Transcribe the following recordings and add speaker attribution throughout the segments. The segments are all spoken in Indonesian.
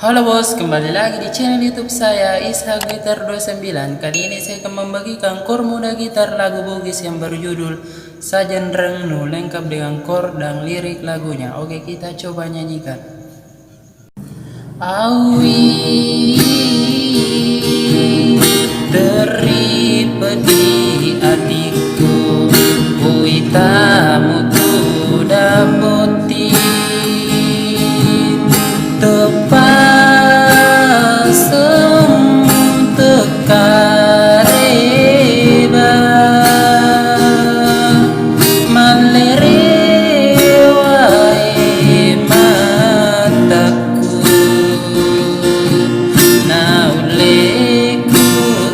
Speaker 1: Halo bos, kembali lagi di channel YouTube saya Ishak Gitar 29. Kali ini saya akan membagikan chord muda gitar lagu Bugis yang berjudul Sajan Rengnu, lengkap dengan chord dan lirik lagunya. Oke, kita coba nyanyikan. Awi dari pedih hatiku, tamu tu dapoti tepas tekareba malerewai mataku nauleku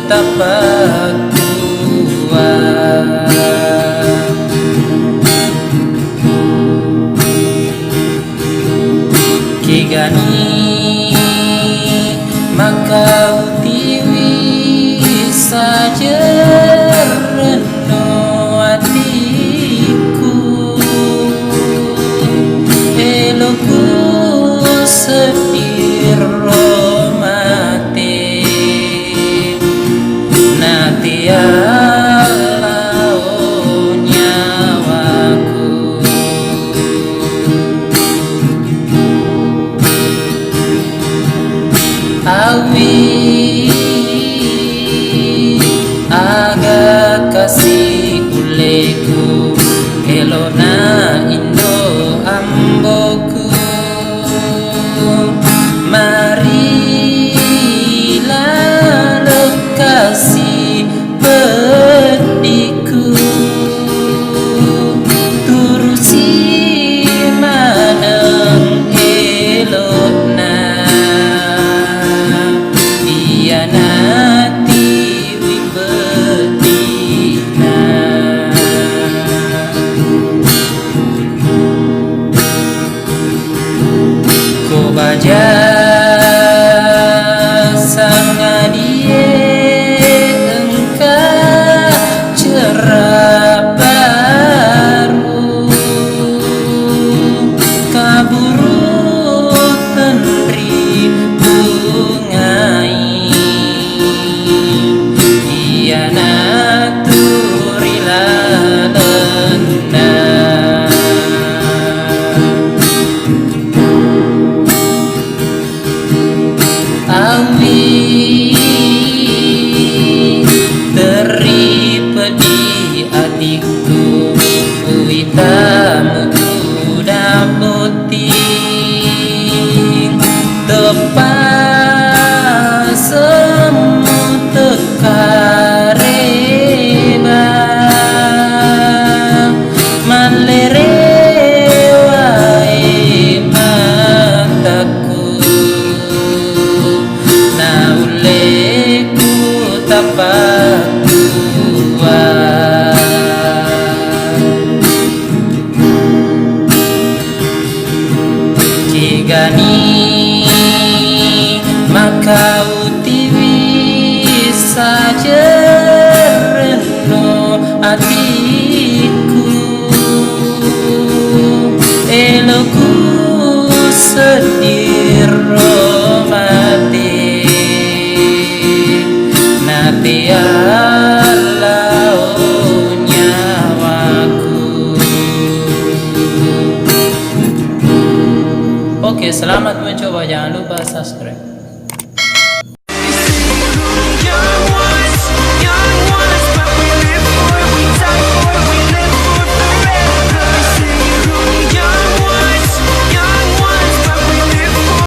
Speaker 1: tapak Kigani maka utiwi saja reno hatiku eloku setiro mati natia Awi aga kasih kuleku elona indo amboku marilah lekasih pediku turusi maneng elona nanti wibetina ko baja sangadie engkau cerah baru kaburu tenri bungai Awi teri pedih hatiku tamu tu dapoti tepas semu tekareba malerewai mataku nauleku tapak kuat Kigani maka utiwi saja reno hatiku eloku sediro mati natialau nyawaku. Oke, selamat mencoba, jangan lupa subscribe.